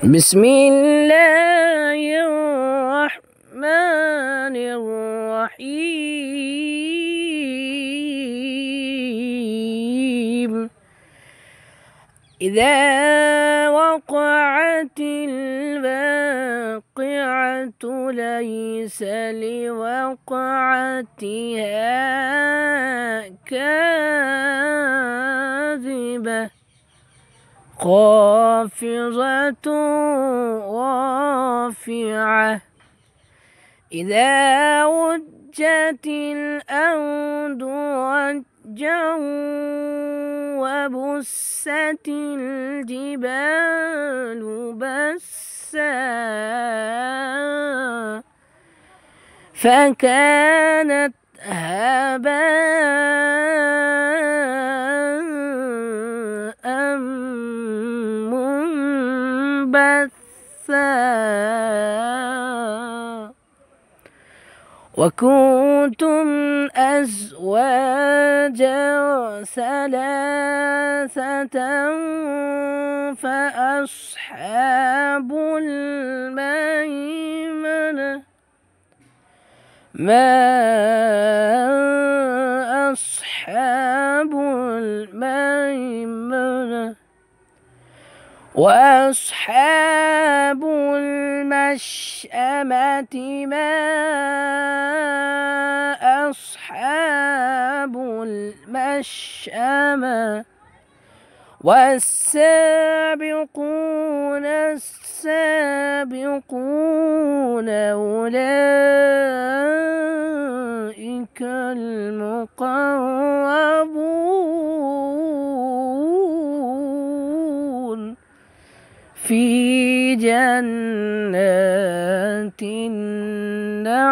بسم الله الرحمن الرحيم إذا وقعت الواقعة ليس لوقعتها كاذبة خافضة رافعة إذا رجت الأرض رجا وبست الجبال بسا فكانت هباء منبثا وكنتم أزواجا ثلاثة فأصحاب الميمنة ما أصحاب الميمنة وأصحاب المشأمة ما أصحاب المشأمة والسابقون السابقون أولئك المقربون في جنات النعيم.